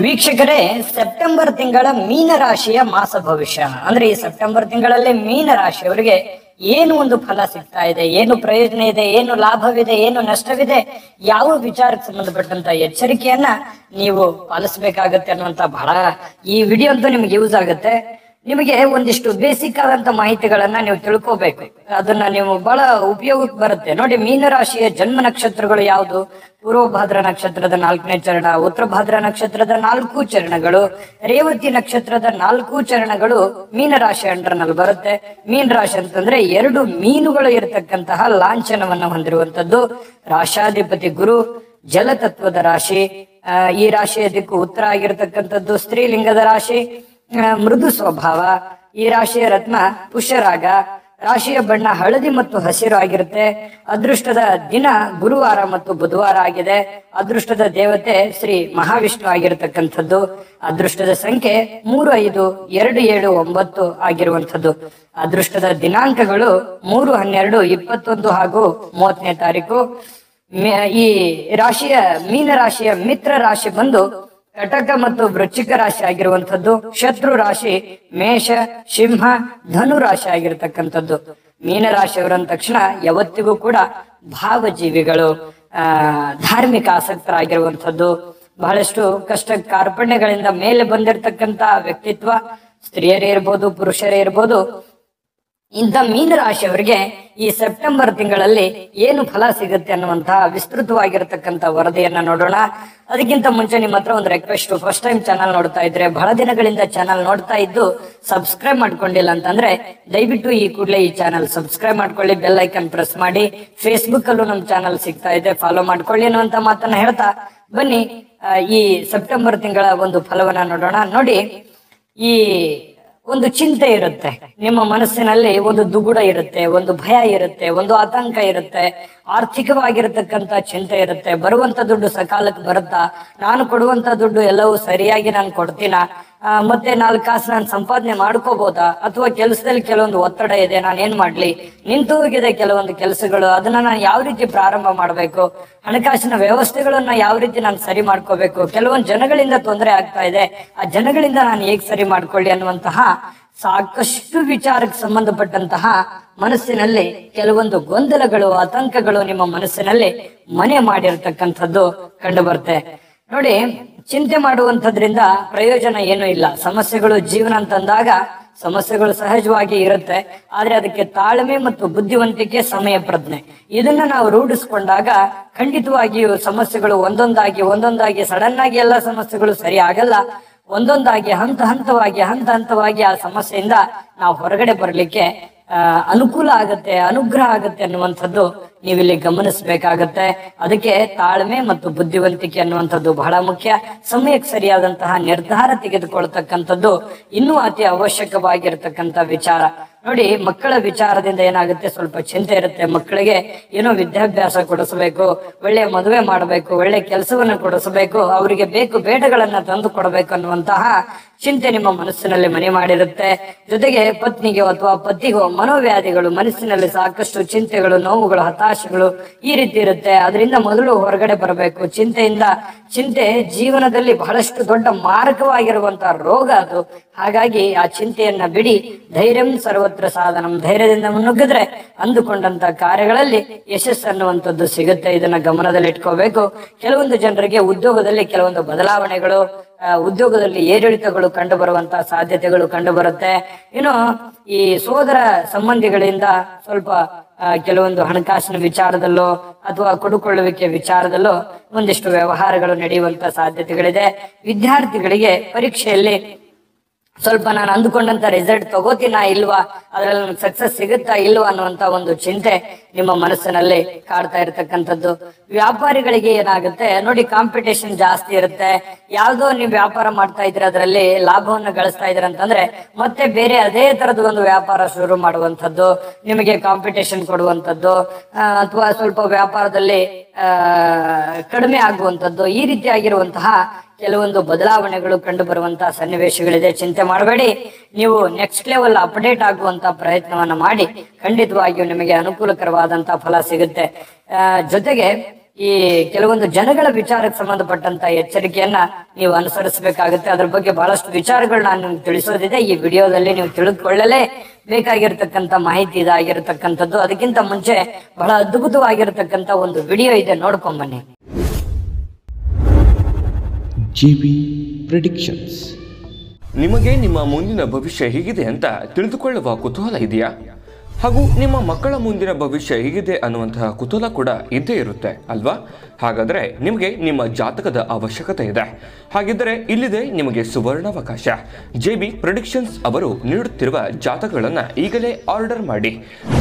ವೀಕ್ಷಕರೇ, ಸೆಪ್ಟೆಂಬರ್ ತಿಂಗಳ ಮೀನ ರಾಶಿಯ ಮಾಸ ಭವಿಷ್ಯ ಅಂದ್ರೆ ಈ ಸೆಪ್ಟೆಂಬರ್ ತಿಂಗಳಲ್ಲಿ ಮೀನ ರಾಶಿಯವರಿಗೆ ಏನು ಒಂದು ಫಲ ಸಿಗ್ತಾ ಇದೆ, ಏನು ಪ್ರಯೋಜನ ಇದೆ, ಏನು ಲಾಭವಿದೆ, ಏನು ನಷ್ಟವಿದೆ, ಯಾವ ವಿಚಾರಕ್ಕೆ ಸಂಬಂಧಪಟ್ಟಂತ ಎಚ್ಚರಿಕೆಯನ್ನ ನೀವು ಪಾಲಿಸಬೇಕಾಗತ್ತೆ ಅನ್ನುವಂತ ಬಹಳ ಈ ವಿಡಿಯೋ ಅಂತೂ ನಿಮ್ಗೆ ಯೂಸ್ ಆಗುತ್ತೆ. ನಿಮಗೆ ಒಂದಿಷ್ಟು ಬೇಸಿಕ್ ಆದಂತ ಮಾಹಿತಿಗಳನ್ನ ನೀವು ತಿಳ್ಕೋಬೇಕು. ಅದನ್ನ ನೀವು ಬಹಳ ಉಪಯೋಗಕ್ಕೆ ಬರುತ್ತೆ. ನೋಡಿ, ಮೀನರಾಶಿಯ ಜನ್ಮ ನಕ್ಷತ್ರಗಳು ಯಾವುದು? ಪೂರ್ವಭಾದ್ರ ನಕ್ಷತ್ರದ 4ನೇ ಚರಣ, ಉತ್ತರ ಭಾದ್ರ ನಕ್ಷತ್ರದ 4 ಚರಣಗಳು, ರೇವತಿ ನಕ್ಷತ್ರದ 4 ಚರಣಗಳು ಮೀನರಾಶಿ ಅಂಡರ್ನಲ್ಲಿ ಬರುತ್ತೆ. ಮೀನ ರಾಶಿ ಅಂತಂದ್ರೆ 2 ಮೀನುಗಳು ಇರತಕ್ಕಂತಹ ಲಾಂಛನವನ್ನು ಹೊಂದಿರುವಂತದ್ದು. ರಾಶಾಧಿಪತಿ ಗುರು, ಜಲತತ್ವದ ರಾಶಿ. ಈ ರಾಶಿಯ ದಿಕ್ಕು ಉತ್ತರ ಆಗಿರತಕ್ಕಂಥದ್ದು. ಸ್ತ್ರೀಲಿಂಗದ ರಾಶಿ, ಮೃದು ಸ್ವಭಾವ. ಈ ರಾಶಿಯ ರತ್ನ ಪುಷ್ಯರಾಗ. ರಾಶಿಯ ಬಣ್ಣ ಹಳದಿ ಮತ್ತು ಹಸಿರು ಆಗಿರುತ್ತೆ. ಅದೃಷ್ಟದ ದಿನ ಗುರುವಾರ ಮತ್ತು ಬುಧವಾರ ಆಗಿದೆ. ಅದೃಷ್ಟದ ದೇವತೆ ಶ್ರೀ ಮಹಾವಿಷ್ಣು ಆಗಿರತಕ್ಕಂಥದ್ದು. ಅದೃಷ್ಟದ ಸಂಖ್ಯೆ 3, 5, 2, 7, 9 ಆಗಿರುವಂಥದ್ದು. ಅದೃಷ್ಟದ ದಿನಾಂಕಗಳು 3, 12, 21 ಹಾಗೂ 30ನೇ ತಾರೀಕು. ಈ ರಾಶಿಯ ಮೀನ ರಾಶಿಯ ಮಿತ್ರ ರಾಶಿ ಬಂದು ಕಟಕ ಮತ್ತು ವೃಶ್ಚಿಕ ರಾಶಿ ಆಗಿರುವಂತದ್ದು. ಶತ್ರು ರಾಶಿ ಮೇಷ, ಸಿಂಹ, ಧನು ರಾಶಿ ಆಗಿರತಕ್ಕಂಥದ್ದು. ಮೀನರಾಶಿಯವರಂದ ತಕ್ಷಣ ಯಾವತ್ತಿಗೂ ಕೂಡ ಭಾವಜೀವಿಗಳು, ಧಾರ್ಮಿಕ ಆಸಕ್ತರಾಗಿರುವಂಥದ್ದು. ಬಹಳಷ್ಟು ಕಷ್ಟ ಕಾರ್ಪಣ್ಯಗಳಿಂದ ಮೇಲೆ ಬಂದಿರತಕ್ಕಂತ ವ್ಯಕ್ತಿತ್ವ. ಸ್ತ್ರೀಯರೇ ಇರ್ಬೋದು, ಪುರುಷರೇ ಇರ್ಬೋದು. ಇಂಥ ಮೀನರಾಶಿಯವರಿಗೆ ಈ ಸೆಪ್ಟೆಂಬರ್ ತಿಂಗಳಲ್ಲಿ ಏನು ಫಲ ಸಿಗುತ್ತೆ ಅನ್ನುವಂತಹ ವಿಸ್ತೃತವಾಗಿರತಕ್ಕಂತ ವರದಿಯನ್ನ ನೋಡೋಣ. ಅದಕ್ಕಿಂತ ಮುಂಚೆ ನಿಮ್ಮ ಹತ್ರ ಒಂದು ರಿಕ್ವೆಸ್ಟ್. ಫಸ್ಟ್ ಟೈಮ್ ಚಾನಲ್ ನೋಡ್ತಾ ಇದ್ರೆ, ಬಹಳ ದಿನಗಳಿಂದ ಚಾನಲ್ ನೋಡ್ತಾ ಇದ್ದು ಸಬ್ಸ್ಕ್ರೈಬ್ ಮಾಡ್ಕೊಂಡಿಲ್ಲ ಅಂತಂದ್ರೆ ದಯವಿಟ್ಟು ಈ ಕೂಡಲೇ ಈ ಚಾನಲ್ ಸಬ್ಸ್ಕ್ರೈಬ್ ಮಾಡ್ಕೊಳ್ಳಿ, ಬೆಲ್ ಐಕನ್ ಪ್ರೆಸ್ ಮಾಡಿ. ಫೇಸ್ಬುಕ್ ಅಲ್ಲೂ ನಮ್ಮ ಚಾನಲ್ ಸಿಗ್ತಾ ಇದೆ, ಫಾಲೋ ಮಾಡ್ಕೊಳ್ಳಿ ಅನ್ನುವಂತ ಮಾತನ್ನ ಹೇಳ್ತಾ ಬನ್ನಿ ಈ ಸೆಪ್ಟೆಂಬರ್ ತಿಂಗಳ ಒಂದು ಫಲವನ್ನ ನೋಡೋಣ. ನೋಡಿ, ಈ ಒಂದು ಚಿಂತೆ ಇರುತ್ತೆ ನಿಮ್ಮ ಮನಸ್ಸಿನಲ್ಲಿ, ಒಂದು ದುಗುಡ ಇರುತ್ತೆ, ಒಂದು ಭಯ ಇರುತ್ತೆ, ಒಂದು ಆತಂಕ ಇರುತ್ತೆ, ಆರ್ಥಿಕವಾಗಿರತಕ್ಕಂತ ಚಿಂತೆ ಇರುತ್ತೆ. ಬರುವಂತ ದುಡ್ಡು ಸಕಾಲಕ್ಕೆ ಬರುತ್ತಾ? ನಾನು ಕೊಡುವಂತ ದುಡ್ಡು ಎಲ್ಲವೂ ಸರಿಯಾಗಿ ನಾನು ಕೊಡ್ತೀನ? ಮತ್ತೆ 4 ಕಾಸು ನಾನು ಸಂಪಾದನೆ ಮಾಡ್ಕೋಬಹುದಾ? ಅಥವಾ ಕೆಲಸದಲ್ಲಿ ಕೆಲವೊಂದು ಒತ್ತಡ ಇದೆ, ನಾನು ಏನ್ ಮಾಡ್ಲಿ? ನಿಂತು ಹೋಗಿದೆ ಕೆಲವೊಂದು ಕೆಲಸಗಳು, ಅದನ್ನ ನಾನು ಯಾವ ರೀತಿ ಪ್ರಾರಂಭ ಮಾಡ್ಬೇಕು? ಹಣಕಾಸಿನ ವ್ಯವಸ್ಥೆಗಳನ್ನ ಯಾವ ರೀತಿ ನಾನು ಸರಿ ಮಾಡ್ಕೋಬೇಕು? ಕೆಲವೊಂದು ಜನಗಳಿಂದ ತೊಂದರೆ ಆಗ್ತಾ ಇದೆ, ಆ ಜನಗಳಿಂದ ನಾನು ಹೇಗ್ ಸರಿ ಮಾಡ್ಕೊಳ್ಳಿ ಅನ್ನುವಂತಹ ಸಾಕಷ್ಟು ವಿಚಾರಕ್ಕೆ ಸಂಬಂಧಪಟ್ಟಂತಹ ಮನಸ್ಸಿನಲ್ಲಿ ಕೆಲವೊಂದು ಗೊಂದಲಗಳು, ಆತಂಕಗಳು ನಿಮ್ಮ ಮನಸ್ಸಿನಲ್ಲಿ ಮನೆ ಮಾಡಿರ್ತಕ್ಕಂಥದ್ದು ಕಂಡು ಬರುತ್ತೆ. ನೋಡಿ, ಚಿಂತೆ ಮಾಡುವಂತದ್ರಿಂದ ಪ್ರಯೋಜನ ಏನೂ ಇಲ್ಲ. ಸಮಸ್ಯೆಗಳು ಜೀವನ ಅಂತಂದಾಗ ಸಮಸ್ಯೆಗಳು ಸಹಜವಾಗಿ ಇರುತ್ತೆ. ಆದ್ರೆ ಅದಕ್ಕೆ ತಾಳ್ಮೆ ಮತ್ತು ಬುದ್ಧಿವಂತಿಕೆ, ಸಮಯ ಪ್ರಜ್ಞೆ, ಇದನ್ನ ನಾವು ರೂಢಿಸ್ಕೊಂಡಾಗ ಖಂಡಿತವಾಗಿಯೂ ಸಮಸ್ಯೆಗಳು ಒಂದೊಂದಾಗಿ ಸಡನ್ ಆಗಿ ಎಲ್ಲ ಸಮಸ್ಯೆಗಳು ಸರಿ ಆಗಲ್ಲ. ಒಂದೊಂದಾಗಿ ಹಂತ ಹಂತವಾಗಿ ಆ ಸಮಸ್ಯೆಯಿಂದ ನಾವು ಹೊರಗಡೆ ಬರಲಿಕ್ಕೆ ಅನುಕೂಲ ಆಗತ್ತೆ, ಅನುಗ್ರಹ ಆಗತ್ತೆ ಅನ್ನುವಂಥದ್ದು ನೀವಿಲ್ಲಿ ಗಮನಿಸಬೇಕಾಗತ್ತೆ. ಅದಕ್ಕೆ ತಾಳ್ಮೆ ಮತ್ತು ಬುದ್ಧಿವಂತಿಕೆ ಅನ್ನುವಂಥದ್ದು ಬಹಳ ಮುಖ್ಯ. ಸಮಯಕ್ಕೆ ಸರಿಯಾದಂತಹ ನಿರ್ಧಾರ ತೆಗೆದುಕೊಳ್ತಕ್ಕಂಥದ್ದು ಇನ್ನೂ ಅತಿ ಅವಶ್ಯಕವಾಗಿರ್ತಕ್ಕಂಥ ವಿಚಾರ. ನೋಡಿ, ಮಕ್ಕಳ ವಿಚಾರದಿಂದ ಏನಾಗುತ್ತೆ, ಸ್ವಲ್ಪ ಚಿಂತೆ ಇರುತ್ತೆ. ಮಕ್ಕಳಿಗೆ ಏನೋ ವಿದ್ಯಾಭ್ಯಾಸ ಕೊಡಿಸಬೇಕು, ಒಳ್ಳೆ ಮದುವೆ ಮಾಡಬೇಕು, ಒಳ್ಳೆ ಕೆಲಸವನ್ನ ಕೊಡಿಸಬೇಕು, ಅವರಿಗೆ ಬೇಕು ಬೇಡಗಳನ್ನ ತಂದು ಕೊಡಬೇಕು ಅನ್ನುವಂತಹ ಚಿಂತೆ ನಿಮ್ಮ ಮನಸ್ಸಿನಲ್ಲಿ ಮನೆ ಮಾಡಿರುತ್ತೆ. ಜೊತೆಗೆ ಪತ್ನಿಗೆ ಅಥವಾ ಪತಿಗೋ ಮನೋವ್ಯಾಧಿಗಳು, ಮನಸ್ಸಿನಲ್ಲಿ ಸಾಕಷ್ಟು ಚಿಂತೆಗಳು, ನೋವುಗಳು, ಹತಾಶೆಗಳು ಈ ರೀತಿ ಇರುತ್ತೆ. ಅದರಿಂದ ಮೊದಲು ಹೊರಗಡೆ ಬರಬೇಕು. ಚಿಂತೆ ಜೀವನದಲ್ಲಿ ಬಹಳಷ್ಟು ದೊಡ್ಡ ಮಾರಕವಾಗಿರುವಂತಹ ರೋಗ ಅದು. ಹಾಗಾಗಿ ಆ ಚಿಂತೆಯನ್ನ ಬಿಡಿ. ಧೈರ್ಯಂ ಸರ್ವತ್ರ ಸಾಧನಂ, ಧೈರ್ಯದಿಂದ ಮುನ್ನುಗ್ಗಿದ್ರೆ ಅಂದುಕೊಂಡಂತ ಕಾರ್ಯಗಳಲ್ಲಿ ಯಶಸ್ಸು ಅನ್ನುವಂಥದ್ದು ಸಿಗುತ್ತೆ. ಇದನ್ನ ಗಮನದಲ್ಲಿ ಇಟ್ಕೋಬೇಕು. ಕೆಲವೊಂದು ಜನರಿಗೆ ಉದ್ಯೋಗದಲ್ಲಿ ಕೆಲವೊಂದು ಬದಲಾವಣೆಗಳು, ಉದ್ಯೋಗದಲ್ಲಿ ಏರಿಳಿತಗಳು ಕಂಡು ಬರುವಂತಹ ಸಾಧ್ಯತೆಗಳು ಕಂಡು ಬರುತ್ತೆ. ಇನ್ನು ಈ ಸೋದರ ಸಂಬಂಧಿಗಳಿಂದ ಸ್ವಲ್ಪ ಕೆಲವೊಂದು ಹಣಕಾಸಿನ ವಿಚಾರದಲ್ಲೋ ಅಥವಾ ಕೊಡುಕೊಳ್ಳುವಿಕೆ ವಿಚಾರದಲ್ಲೋ ಒಂದಿಷ್ಟು ವ್ಯವಹಾರಗಳು ನಡೆಯುವಂತ ಸಾಧ್ಯತೆಗಳಿದೆ. ವಿದ್ಯಾರ್ಥಿಗಳಿಗೆ ಪರೀಕ್ಷೆಯಲ್ಲಿ ಸ್ವಲ್ಪ ನಾನು ಅಂದುಕೊಂಡಂತ ರಿಸಲ್ಟ್ ತಗೋತೀನಾ ಇಲ್ವಾ, ಅದ್ರಲ್ಲಿ ನನಗೆ ಸಕ್ಸಸ್ ಸಿಗುತ್ತಾ ಇಲ್ವಾ ಅನ್ನುವಂತ ಒಂದು ಚಿಂತೆ ನಿಮ್ಮ ಮನಸ್ಸಿನಲ್ಲಿ ಕಾಡ್ತಾ ಇರತಕ್ಕಂಥದ್ದು. ವ್ಯಾಪಾರಿಗಳಿಗೆ ಏನಾಗುತ್ತೆ ನೋಡಿ, ಕಾಂಪಿಟೇಷನ್ ಜಾಸ್ತಿ ಇರುತ್ತೆ. ಯಾವ್ದೋ ನೀವು ವ್ಯಾಪಾರ ಮಾಡ್ತಾ ಇದ್ರೆ ಅದರಲ್ಲಿ ಲಾಭವನ್ನು ಗಳಿಸ್ತಾ ಇದ್ರೆ ಅಂತಂದ್ರೆ ಮತ್ತೆ ಬೇರೆ ಅದೇ ತರದ ಒಂದು ವ್ಯಾಪಾರ ಶುರು ಮಾಡುವಂಥದ್ದು, ನಿಮಗೆ ಕಾಂಪಿಟೇಷನ್ ಕೊಡುವಂಥದ್ದು, ಅಥವಾ ಸ್ವಲ್ಪ ವ್ಯಾಪಾರದಲ್ಲಿ ಕಡಿಮೆ ಆಗುವಂಥದ್ದು, ಈ ರೀತಿಯಾಗಿರುವಂತಹ ಕೆಲವೊಂದು ಬದಲಾವಣೆಗಳು ಕಂಡು ಬರುವಂತಹ ಸನ್ನಿವೇಶಗಳಿದೆ. ಚಿಂತೆ ಮಾಡಬೇಡಿ. ನೀವು ನೆಕ್ಸ್ಟ್ ಲೆವೆಲ್ ಅಪ್ಡೇಟ್ ಆಗುವಂತ ಪ್ರಯತ್ನವನ್ನ ಮಾಡಿ ಖಂಡಿತವಾಗಿಯೂ ನಿಮಗೆ ಅನುಕೂಲಕರವಾದಂತಹ ಫಲ ಸಿಗುತ್ತೆ. ಜೊತೆಗೆ ಈ ಕೆಲವೊಂದು ಜನಗಳ ವಿಚಾರಕ್ಕೆ ಸಂಬಂಧಪಟ್ಟಂತ ಎಚ್ಚರಿಕೆಯನ್ನ ನೀವು ಅನುಸರಿಸಬೇಕಾಗುತ್ತೆ. ಅದ್ರ ಬಗ್ಗೆ ಬಹಳಷ್ಟು ವಿಚಾರಗಳು ನಾನು ನಿಮ್ಗೆ ತಿಳಿಸೋದಿದೆ. ಈ ವಿಡಿಯೋದಲ್ಲಿ ನೀವು ತಿಳಿದುಕೊಳ್ಳಲೇ ಬೇಕಾಗಿರ್ತಕ್ಕಂಥ ಮಾಹಿತಿ ಇದಾಗಿರ್ತಕ್ಕಂಥದ್ದು. ಅದಕ್ಕಿಂತ ಮುಂಚೆ ಬಹಳ ಅದ್ಭುತವಾಗಿರ್ತಕ್ಕಂಥ ಒಂದು ವಿಡಿಯೋ ಇದೆ, ನೋಡ್ಕೊಂಡ್ ಬನ್ನಿ. GB predictions. ನಿಮಗೆ ನಿಮ್ಮ ಮುಂದಿನ ಭವಿಷ್ಯ ಹೇಗಿದೆ ಅಂತ ತಿಳಿದುಕೊಳ್ಳುವ ಕುತೂಹಲ ಇದೆಯಾ? ಹಾಗೂ ನಿಮ್ಮ ಮಕ್ಕಳ ಮುಂದಿನ ಭವಿಷ್ಯ ಹೇಗಿದೆ ಅನ್ನುವಂತಹ ಕುತೂಹಲ ಕೂಡ ಇದ್ದೇ ಇರುತ್ತೆ ಅಲ್ವಾ? ಹಾಗಾದರೆ ನಿಮಗೆ ನಿಮ್ಮ ಜಾತಕದ ಅವಶ್ಯಕತೆ ಇದೆ. ಹಾಗಿದ್ದರೆ ಇಲ್ಲಿದೆ ನಿಮಗೆ ಸುವರ್ಣಾವಕಾಶ. JB ಪ್ರೆಡಿಕ್ಷನ್ಸ್ ಅವರು ನೀಡುತ್ತಿರುವ ಜಾತಕಗಳನ್ನು ಈಗಲೇ ಆರ್ಡರ್ ಮಾಡಿ.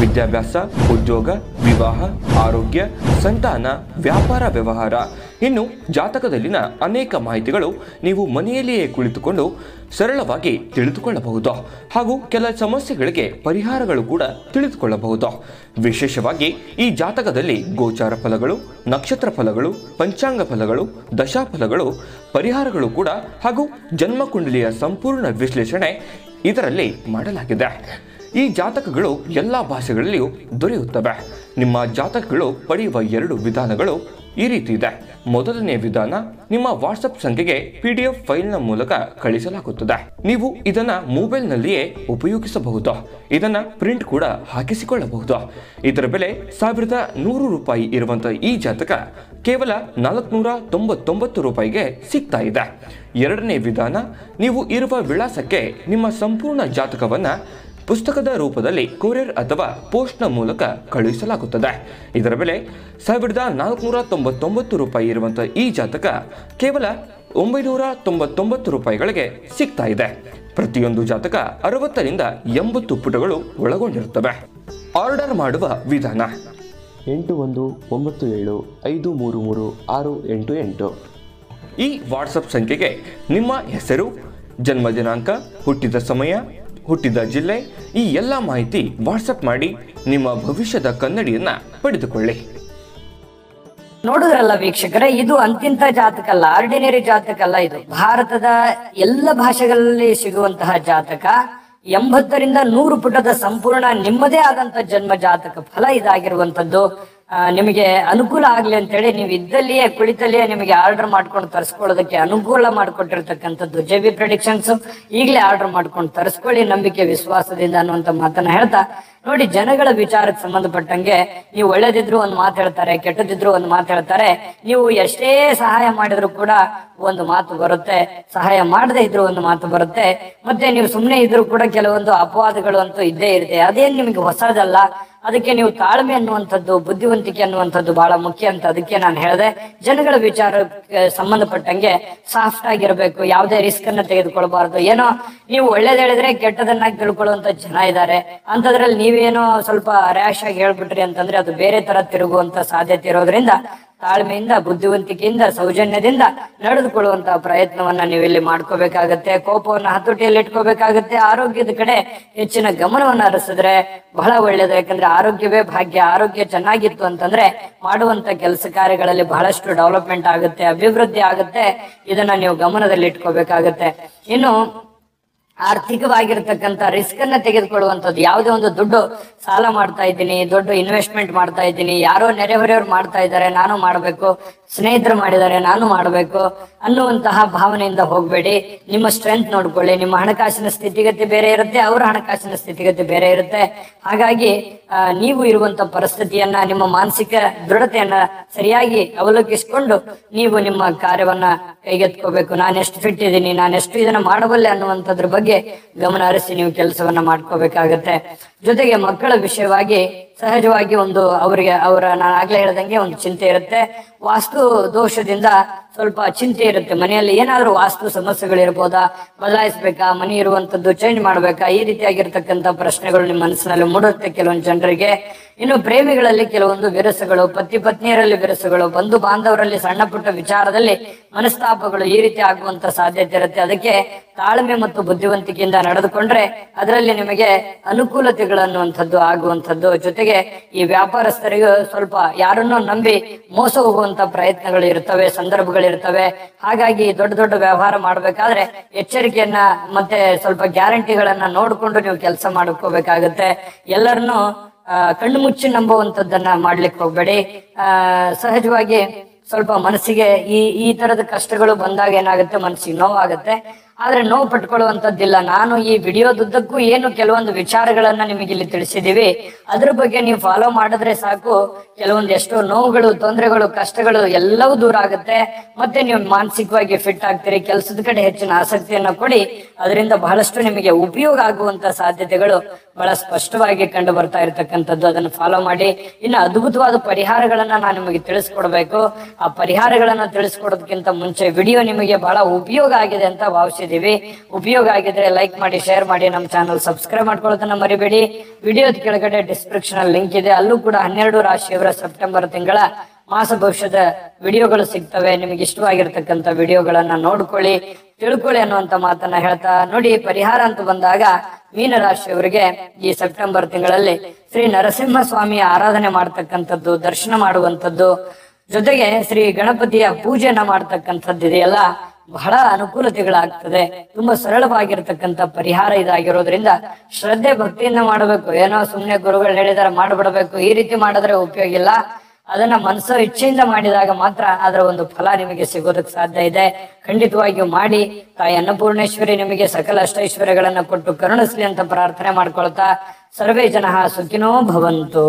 ವಿದ್ಯಾಭ್ಯಾಸ, ಉದ್ಯೋಗ, ವಿವಾಹ, ಆರೋಗ್ಯ, ಸಂತಾನ, ವ್ಯಾಪಾರ ವ್ಯವಹಾರ, ಇನ್ನು ಜಾತಕದಲ್ಲಿನ ಅನೇಕ ಮಾಹಿತಿಗಳು ನೀವು ಮನೆಯಲ್ಲಿಯೇ ಕುಳಿತುಕೊಂಡು ಸರಳವಾಗಿ ತಿಳಿದುಕೊಳ್ಳಬಹುದು. ಹಾಗೂ ಕೆಲ ಸಮಸ್ಯೆಗಳಿಗೆ ಪರಿಹಾರಗಳು ಕೂಡ ತಿಳಿದುಕೊಳ್ಳಬಹುದು. ವಿಶೇಷವಾಗಿ ಈ ಜಾತಕದಲ್ಲಿ ಗೋಚಾರ ಫಲಗಳು, ನಕ್ಷತ್ರ ಫಲಗಳು, ಪಂಚಾಂಗ ಫಲಗಳು, ದಶಾಫಲಗಳು, ಪರಿಹಾರಗಳು ಕೂಡ ಹಾಗೂ ಜನ್ಮಕುಂಡಲಿಯ ಸಂಪೂರ್ಣ ವಿಶ್ಲೇಷಣೆ ಇದರಲ್ಲಿ ಮಾಡಲಾಗಿದೆ. ಈ ಜಾತಕಗಳು ಎಲ್ಲ ಭಾಷೆಗಳಲ್ಲಿಯೂ ದೊರೆಯುತ್ತವೆ. ನಿಮ್ಮ ಜಾತಕಗಳು ಪಡೆಯುವ 2 ವಿಧಾನಗಳು ಈ ರೀತಿ ಇದೆ. ಮೊದಲನೇ ವಿಧಾನ, ನಿಮ್ಮ ವಾಟ್ಸಪ್ ಸಂಖ್ಯೆಗೆ PDF ಫೈಲ್ನ ಮೂಲಕ ಕಳಿಸಲಾಗುತ್ತದೆ. ನೀವು ಇದನ್ನ ಮೊಬೈಲ್ನಲ್ಲಿಯೇ ಉಪಯೋಗಿಸಬಹುದು. ಇದನ್ನ ಪ್ರಿಂಟ್ ಕೂಡ ಹಾಕಿಸಿಕೊಳ್ಳಬಹುದು. ಇದರ ಬೆಲೆ 1100 ರೂಪಾಯಿ ಇರುವಂತಹ ಈ ಜಾತಕ ಕೇವಲ 499 ರೂಪಾಯಿಗೆ ಸಿಗ್ತಾ ಇದೆ. ಎರಡನೇ ವಿಧಾನ, ನೀವು ಇರುವ ವಿಳಾಸಕ್ಕೆ ನಿಮ್ಮ ಸಂಪೂರ್ಣ ಜಾತಕವನ್ನ ಪುಸ್ತಕದ ರೂಪದಲ್ಲಿ ಕೊರಿಯರ್ ಅಥವಾ ಪೋಸ್ಟ್ನ ಮೂಲಕ ಕಳುಹಿಸಲಾಗುತ್ತದೆ. ಇದರ ಬೆಲೆ 1499 ರೂಪಾಯಿ ಇರುವಂತಹ ಈ ಜಾತಕ ಕೇವಲ 999 ರೂಪಾಯಿಗಳಿಗೆ ಸಿಗ್ತಾ ಇದೆ. ಪ್ರತಿಯೊಂದು ಜಾತಕ 60 ರಿಂದ 80 ಪುಟಗಳು ಒಳಗೊಂಡಿರುತ್ತವೆ. ಆರ್ಡರ್ ಮಾಡುವ ವಿಧಾನ: 8197533688. ಈ ವಾಟ್ಸಪ್ ಸಂಖ್ಯೆಗೆ ನಿಮ್ಮ ಹೆಸರು, ಜನ್ಮ ದಿನಾಂಕ, ಹುಟ್ಟಿದ ಸಮಯ, ಹುಟ್ಟಿದ ಜಿಲ್ಲೆ, ಈ ಎಲ್ಲ ಮಾಹಿತಿ ವಾಟ್ಸಪ್ ಮಾಡಿ ನಿಮ್ಮ ಭವಿಷ್ಯದ ಕನ್ನಡಿಯನ್ನ ಪಡೆದುಕೊಳ್ಳಿ. ನೋಡಿದ್ರಲ್ಲ ವೀಕ್ಷಕರೇ, ಇದು ಅಂತಿಂತ ಜಾತಕ ಅಲ್ಲ, ಆರ್ಡಿನರಿ ಜಾತಕ ಅಲ್ಲ. ಇದು ಭಾರತದ ಎಲ್ಲ ಭಾಷೆಗಳಲ್ಲಿ ಸಿಗುವಂತಹ ಜಾತಕ. 80 ರಿಂದ 100 ಪುಟದ ಸಂಪೂರ್ಣ ನಿಮ್ಮದೇ ಆದಂತ ಜನ್ಮ ಜಾತಕ ಫಲ ಇದಾಗಿರುವಂತದ್ದು. ನಿಮಗೆ ಅನುಕೂಲ ಆಗ್ಲಿ ಅಂತೇಳಿ ನೀವು ಇದ್ದಲ್ಲಿಯೇ ಕುಳಿತಲ್ಲಿಯೇ ನಿಮಗೆ ಆರ್ಡರ್ ಮಾಡ್ಕೊಂಡು ತರಿಸ್ಕೊಳ್ಳೋದಕ್ಕೆ ಅನುಕೂಲ ಮಾಡಿಕೊಟ್ಟಿರ್ತಕ್ಕಂಥದ್ದು JB ಪ್ರೆಡಿಕ್ಷನ್ಸ್. ಈಗಲೇ ಆರ್ಡರ್ ಮಾಡ್ಕೊಂಡು ತರಿಸ್ಕೊಳ್ಳಿ ನಂಬಿಕೆ ವಿಶ್ವಾಸದಿಂದ ಅನ್ನುವಂಥ ಮಾತನ್ನ ಹೇಳ್ತಾ, ನೋಡಿ, ಜನಗಳ ವಿಚಾರಕ್ಕೆ ಸಂಬಂಧಪಟ್ಟಂಗೆ ನೀವು ಒಳ್ಳೇದಿದ್ರು ಒಂದು ಮಾತು ಹೇಳ್ತಾರೆ, ಕೆಟ್ಟದಿದ್ರು ಒಂದು ಮಾತು ಹೇಳ್ತಾರೆ. ನೀವು ಎಷ್ಟೇ ಸಹಾಯ ಮಾಡಿದ್ರು ಕೂಡ ಒಂದು ಮಾತು ಬರುತ್ತೆ, ಸಹಾಯ ಮಾಡದೇ ಇದ್ರು ಒಂದು ಮಾತು ಬರುತ್ತೆ. ಮತ್ತೆ ನೀವು ಸುಮ್ಮನೆ ಇದ್ರು ಕೂಡ ಕೆಲವೊಂದು ಅಪವಾದಗಳು ಅಂತೂ ಇದ್ದೇ ಇರುತ್ತೆ. ಅದೇನು ನಿಮಗೆ ಹೊಸದಲ್ಲ. ಅದಕ್ಕೆ ನೀವು ತಾಳ್ಮೆ ಅನ್ನುವಂಥದ್ದು, ಬುದ್ಧಿವಂತಿಕೆ ಅನ್ನುವಂಥದ್ದು ಬಹಳ ಮುಖ್ಯ ಅಂತ ಅದಕ್ಕೆ ನಾನು ಹೇಳಿದೆ. ಜನಗಳ ವಿಚಾರಕ್ಕೆ ಸಂಬಂಧಪಟ್ಟಂಗೆ ಸಾಫ್ಟ್ ಆಗಿರ್ಬೇಕು, ಯಾವುದೇ ರಿಸ್ಕ್ ಅನ್ನ ತೆಗೆದುಕೊಳ್ಬಾರ್ದು. ಏನೋ ನೀವು ಒಳ್ಳೇದ್ ಹೇಳಿದ್ರೆ ಕೆಟ್ಟದನ್ನಾಗಿ ತಿಳ್ಕೊಳ್ಳುವಂತ ಜನ ಇದ್ದಾರೆ. ಅಂತದ್ರಲ್ಲಿ ನೀವೇನೋ ಸ್ವಲ್ಪ ರ್ಯಾಶ್ ಆಗಿ ಹೇಳ್ಬಿಟ್ರಿ ಅಂತಂದ್ರೆ ಅದು ಬೇರೆ ತರ ತಿರುಗುವಂತ ಸಾಧ್ಯತೆ ಇರೋದ್ರಿಂದ ತಾಳ್ಮೆಯಿಂದ, ಬುದ್ಧಿವಂತಿಕೆಯಿಂದ, ಸೌಜನ್ಯದಿಂದ ನಡೆದುಕೊಳ್ಳುವಂತಹ ಪ್ರಯತ್ನವನ್ನ ನೀವು ಇಲ್ಲಿ ಮಾಡ್ಕೋಬೇಕಾಗತ್ತೆ. ಕೋಪವನ್ನ ಹತೋಟಿಯಲ್ಲಿ ಇಟ್ಕೋಬೇಕಾಗತ್ತೆ. ಆರೋಗ್ಯದ ಕಡೆ ಹೆಚ್ಚಿನ ಗಮನವನ್ನ ಹರಿಸಿದ್ರೆ ಬಹಳ ಒಳ್ಳೇದು. ಯಾಕಂದ್ರೆ ಆರೋಗ್ಯವೇ ಭಾಗ್ಯ. ಆರೋಗ್ಯ ಚೆನ್ನಾಗಿತ್ತು ಅಂತಂದ್ರೆ ಮಾಡುವಂತ ಕೆಲಸ ಕಾರ್ಯಗಳಲ್ಲಿ ಬಹಳಷ್ಟು ಡೆವಲಪ್ಮೆಂಟ್ ಆಗುತ್ತೆ, ಅಭಿವೃದ್ಧಿ ಆಗುತ್ತೆ. ಇದನ್ನ ನೀವು ಗಮನದಲ್ಲಿ ಇಟ್ಕೋಬೇಕಾಗತ್ತೆ. ಇನ್ನು ಆರ್ಥಿಕವಾಗಿರ್ತಕ್ಕಂಥ ರಿಸ್ಕ್ ಅನ್ನ ತೆಗೆದುಕೊಳ್ಳುವಂಥದ್ದು, ಯಾವುದೇ ಒಂದು ದುಡ್ಡು ಸಾಲ ಮಾಡ್ತಾ ಇದ್ದೀನಿ, ದೊಡ್ಡ ಇನ್ವೆಸ್ಟ್ಮೆಂಟ್ ಮಾಡ್ತಾ ಇದ್ದೀನಿ, ಯಾರೋ ನೆರೆಹೊರೆಯವ್ರು ಮಾಡ್ತಾ ಇದ್ದಾರೆ ನಾನು ಮಾಡಬೇಕು, ಸ್ನೇಹಿತರು ಮಾಡಿದ್ದಾರೆ ನಾನು ಮಾಡಬೇಕು ಅನ್ನುವಂತಹ ಭಾವನೆಯಿಂದ ಹೋಗ್ಬೇಡಿ. ನಿಮ್ಮ ಸ್ಟ್ರೆಂತ್ ನೋಡ್ಕೊಳ್ಳಿ. ನಿಮ್ಮ ಹಣಕಾಸಿನ ಸ್ಥಿತಿಗತಿ ಬೇರೆ ಇರುತ್ತೆ, ಅವರ ಹಣಕಾಸಿನ ಸ್ಥಿತಿಗತಿ ಬೇರೆ ಇರುತ್ತೆ. ಹಾಗಾಗಿ ನೀವು ಇರುವಂತ ಪರಿಸ್ಥಿತಿಯನ್ನ, ನಿಮ್ಮ ಮಾನಸಿಕ ದೃಢತೆಯನ್ನ ಸರಿಯಾಗಿ ಅವಲೋಕಿಸಿಕೊಂಡು ನೀವು ನಿಮ್ಮ ಕಾರ್ಯವನ್ನ ಕೈಗೆತ್ಕೋಬೇಕು. ನಾನೆಷ್ಟು ಫಿಟ್ ಇದ್ದೀನಿ, ನಾನೆಷ್ಟು ಇದನ್ನ ಮಾಡಬಲ್ಲೆ ಅನ್ನುವಂಥದ್ರ ಬಗ್ಗೆ ಗಮನ ಹರಿಸಿ ನೀವು ಕೆಲಸವನ್ನ ಮಾಡ್ಕೋಬೇಕಾಗತ್ತೆ. ಜೊತೆಗೆ ಮಕ್ಕಳ ವಿಷಯವಾಗಿ ಸಹಜವಾಗಿ ನಾನು ಆಗ್ಲೇ ಹೇಳ್ದಂಗೆ ಒಂದು ಚಿಂತೆ ಇರುತ್ತೆ. ವಾಸ್ತು ದೋಷದಿಂದ ಸ್ವಲ್ಪ ಚಿಂತೆ ಇರುತ್ತೆ. ಮನೆಯಲ್ಲಿ ಏನಾದ್ರೂ ವಾಸ್ತು ಸಮಸ್ಯೆಗಳಿರ್ಬೋದಾ, ಬದಲಾಯಿಸ್ಬೇಕಾ, ಮನೆ ಇರುವಂತದ್ದು ಚೇಂಜ್ ಮಾಡ್ಬೇಕಾ, ಈ ರೀತಿಯಾಗಿರ್ತಕ್ಕಂಥ ಪ್ರಶ್ನೆಗಳು ನಿಮ್ಮ ಮನಸ್ಸಿನಲ್ಲಿ ಮೂಡುತ್ತೆ ಕೆಲವೊಂದು ಜನರಿಗೆ. ಇನ್ನು ಪ್ರೇಮಿಗಳಲ್ಲಿ ಕೆಲವೊಂದು ವಿರಸಗಳು, ಪತಿ ಪತ್ನಿಯರಲ್ಲಿ ವಿರಸಗಳು, ಬಂಧು ಬಾಂಧವರಲ್ಲಿ ಸಣ್ಣ ಪುಟ್ಟ ವಿಚಾರದಲ್ಲಿ ಮನಸ್ತಾಪಗಳು ಈ ರೀತಿ ಆಗುವಂತ ಸಾಧ್ಯತೆ ಇರುತ್ತೆ. ಅದಕ್ಕೆ ತಾಳ್ಮೆ ಮತ್ತು ಬುದ್ಧಿವಂತಿಕೆಯಿಂದ ನಡೆದುಕೊಂಡ್ರೆ ಅದರಲ್ಲಿ ನಿಮಗೆ ಅನುಕೂಲತೆಗಳನ್ನುವಂಥದ್ದು ಆಗುವಂಥದ್ದು. ಜೊತೆಗೆ ಈ ವ್ಯಾಪಾರಸ್ಥರಿಗೂ ಸ್ವಲ್ಪ ಯಾರನ್ನೋ ನಂಬಿ ಮೋಸ ಹೋಗುವಂತ ಪ್ರಯತ್ನಗಳು ಇರ್ತವೆ, ಸಂದರ್ಭಗಳಿರ್ತವೆ. ಹಾಗಾಗಿ ದೊಡ್ಡ ದೊಡ್ಡ ವ್ಯವಹಾರ ಮಾಡ್ಬೇಕಾದ್ರೆ ಎಚ್ಚರಿಕೆಯನ್ನ ಮತ್ತೆ ಸ್ವಲ್ಪ ಗ್ಯಾರಂಟಿಗಳನ್ನ ನೋಡ್ಕೊಂಡು ನೀವು ಕೆಲಸ ಮಾಡ್ಕೋಬೇಕಾಗತ್ತೆ. ಎಲ್ಲರನ್ನೂ ಕಣ್ಣು ಮುಚ್ಚಿ ನಂಬುವಂತದ್ದನ್ನ ಮಾಡ್ಲಿಕ್ಕೆ ಹೋಗ್ಬೇಡಿ. ಸಹಜವಾಗಿ ಸ್ವಲ್ಪ ಮನಸ್ಸಿಗೆ ಈ ತರದ ಕಷ್ಟಗಳು ಬಂದಾಗ ಏನಾಗುತ್ತೆ, ಮನಸ್ಸಿಗೆ ನೋವಾಗುತ್ತೆ. ಆದ್ರೆ ನೋವು ಪಟ್ಕೊಳ್ಳುವಂತದ್ದಿಲ್ಲ. ನಾನು ಈ ವಿಡಿಯೋದುದ್ದಕ್ಕೂ ಏನು ಕೆಲವೊಂದು ವಿಚಾರಗಳನ್ನ ನಿಮಗೆ ಇಲ್ಲಿ ತಿಳಿಸಿದೀವಿ, ಅದ್ರ ಬಗ್ಗೆ ನೀವು ಫಾಲೋ ಮಾಡಿದ್ರೆ ಸಾಕು, ಕೆಲವೊಂದು ಎಷ್ಟೋ ನೋವುಗಳು, ತೊಂದರೆಗಳು, ಕಷ್ಟಗಳು ಎಲ್ಲವೂ ದೂರ ಆಗುತ್ತೆ. ಮತ್ತೆ ನೀವು ಮಾನಸಿಕವಾಗಿ ಫಿಟ್ ಆಗ್ತೀರಿ. ಕೆಲಸದ ಕಡೆ ಹೆಚ್ಚಿನ ಆಸಕ್ತಿಯನ್ನ ಕೊಡಿ, ಅದರಿಂದ ಬಹಳಷ್ಟು ನಿಮಗೆ ಉಪಯೋಗ ಆಗುವಂತ ಸಾಧ್ಯತೆಗಳು ಬಹಳ ಸ್ಪಷ್ಟವಾಗಿ ಕಂಡು ಬರ್ತಾ ಇರತಕ್ಕಂಥದ್ದು. ಅದನ್ನು ಫಾಲೋ ಮಾಡಿ. ಇನ್ನು ಅದ್ಭುತವಾದ ಪರಿಹಾರಗಳನ್ನ ನಾನು ನಿಮಗೆ ತಿಳಿಸ್ಕೊಡ್ಬೇಕು. ಆ ಪರಿಹಾರಗಳನ್ನ ತಿಳಿಸ್ಕೊಡೋದಕ್ಕಿಂತ ಮುಂಚೆ ವಿಡಿಯೋ ನಿಮಗೆ ಬಹಳ ಉಪಯೋಗ ಆಗಿದೆ ಅಂತ ಭಾವಿಸಿದೀವಿ. ಉಪಯೋಗ ಆಗಿದ್ರೆ ಲೈಕ್ ಮಾಡಿ, ಶೇರ್ ಮಾಡಿ, ನಮ್ಮ ಚಾನಲ್ ಸಬ್ಸ್ಕ್ರೈಬ್ ಮಾಡ್ಕೊಳ್ಳೋದನ್ನ ಮರಿಬೇಡಿ. ವಿಡಿಯೋದ ಕೆಳಗಡೆ ಡಿಸ್ಕ್ರಿಪ್ಷನ್ ಅಲ್ಲಿ ಲಿಂಕ್ ಇದೆ, ಅಲ್ಲೂ ಕೂಡ 12 ರಾಶಿಯವರ ಸೆಪ್ಟೆಂಬರ್ ತಿಂಗಳ ಮಾಸ ಭವಿಷ್ಯದ ವಿಡಿಯೋಗಳು ಸಿಗ್ತವೆ. ನಿಮಗೆ ಇಷ್ಟವಾಗಿರ್ತಕ್ಕಂಥ ವಿಡಿಯೋಗಳನ್ನ ನೋಡ್ಕೊಳ್ಳಿ, ತಿಳ್ಕೊಳ್ಳಿ ಅನ್ನುವಂತ ಮಾತನ್ನ ಹೇಳ್ತಾ, ನೋಡಿ ಪರಿಹಾರ ಅಂತ ಬಂದಾಗ ಮೀನರಾಶಿಯವರಿಗೆ ಈ ಸೆಪ್ಟೆಂಬರ್ ತಿಂಗಳಲ್ಲಿ ಶ್ರೀ ನರಸಿಂಹ ಸ್ವಾಮಿಯ ಆರಾಧನೆ ಮಾಡ್ತಕ್ಕಂಥದ್ದು, ದರ್ಶನ ಮಾಡುವಂಥದ್ದು, ಜೊತೆಗೆ ಶ್ರೀ ಗಣಪತಿಯ ಪೂಜೆಯನ್ನ ಮಾಡ್ತಕ್ಕಂಥದ್ದು ಇದೆಯಲ್ಲ, ಬಹಳ ಅನುಕೂಲತೆಗಳಾಗ್ತದೆ. ತುಂಬಾ ಸರಳವಾಗಿರ್ತಕ್ಕಂಥ ಪರಿಹಾರ ಇದಾಗಿರೋದ್ರಿಂದ ಶ್ರದ್ಧೆ ಭಕ್ತಿಯಿಂದ ಮಾಡಬೇಕು. ಏನೋ ಸುಮ್ನೆ ಗುರುಗಳು ಹೇಳಿದಾರೆ ಮಾಡ್ಬಿಡ್ಬೇಕು, ಈ ರೀತಿ ಮಾಡಿದ್ರೆ ಉಪಯೋಗ ಇಲ್ಲ. ಅದನ್ನ ಮನಸ್ಸು ಇಚ್ಛೆಯಿಂದ ಮಾಡಿದಾಗ ಮಾತ್ರ ಅದರ ಒಂದು ಫಲ ನಿಮಗೆ ಸಿಗೋದಕ್ಕೆ ಸಾಧ್ಯ ಇದೆ. ಖಂಡಿತವಾಗಿಯೂ ಮಾಡಿ. ತಾಯಿ ಅನ್ನಪೂರ್ಣೇಶ್ವರಿ ನಿಮಗೆ ಸಕಲ ಅಷ್ಟೈಶ್ವರ್ಯಗಳನ್ನ ಕೊಟ್ಟು ಕರುಣಿಸ್ಲಿ ಅಂತ ಪ್ರಾರ್ಥನೆ ಮಾಡ್ಕೊಳ್ತಾ, ಸರ್ವೇ ಜನಃ ಸುಖಿನೋ ಭವಂತು.